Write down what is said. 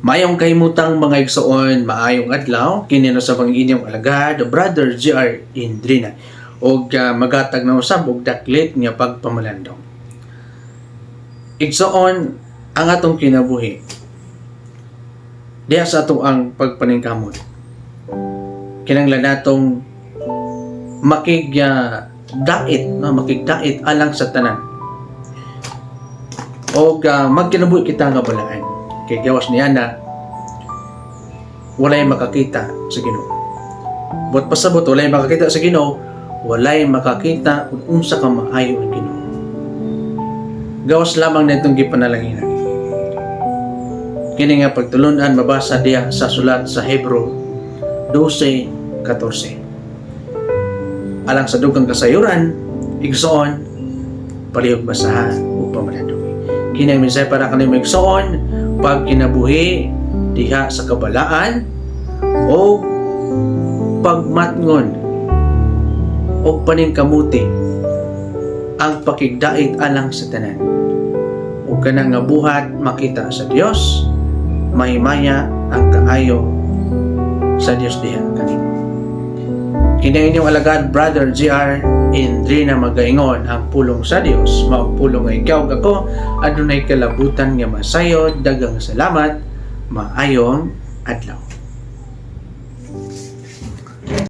Mayong kahimutang mga igsoon, maayong adlaw, kini na sa mga inyong alagad, Brother J.R. Indrina, o magatag na usab og daklit nga pagpamalandong. Igsoon, ang atong kinabuhi, diya sa ato ang pagpaningkamot. Kinanglan natong makigdait alang sa tanan. O magkinabuhi kita nga balaan. Kay gawas niya na walay makakita sa Ginoo. But pasabot walay makakita sa Ginoo, walay makakita kung unsa ka maayo ang Ginoo. Gawas lamang nitong gipanalanginan. Kini nga pagtulunan mabasa diya sa sulat sa Hebreo 12:14. Alang sa dugang kasayuran, igsoon, palihog basahan o pamalandong. Kini ang mensahe para kanimo igsoon, pag kinabuhi diha sa kabalaan o pagmatngon o paningkamuti ang pakigdait alang sa tanan o kanang nga buhat makita sa Dios, mahimaya ang kaayo sa Dios diha kanimo. Kini inyong alagad, Brother J.R. Indrina magaingon, ang pulong sa Dios mao pulong nga ikaw kako adunay kalabutan nga masayod. Daghang salamat, maayong adlaw.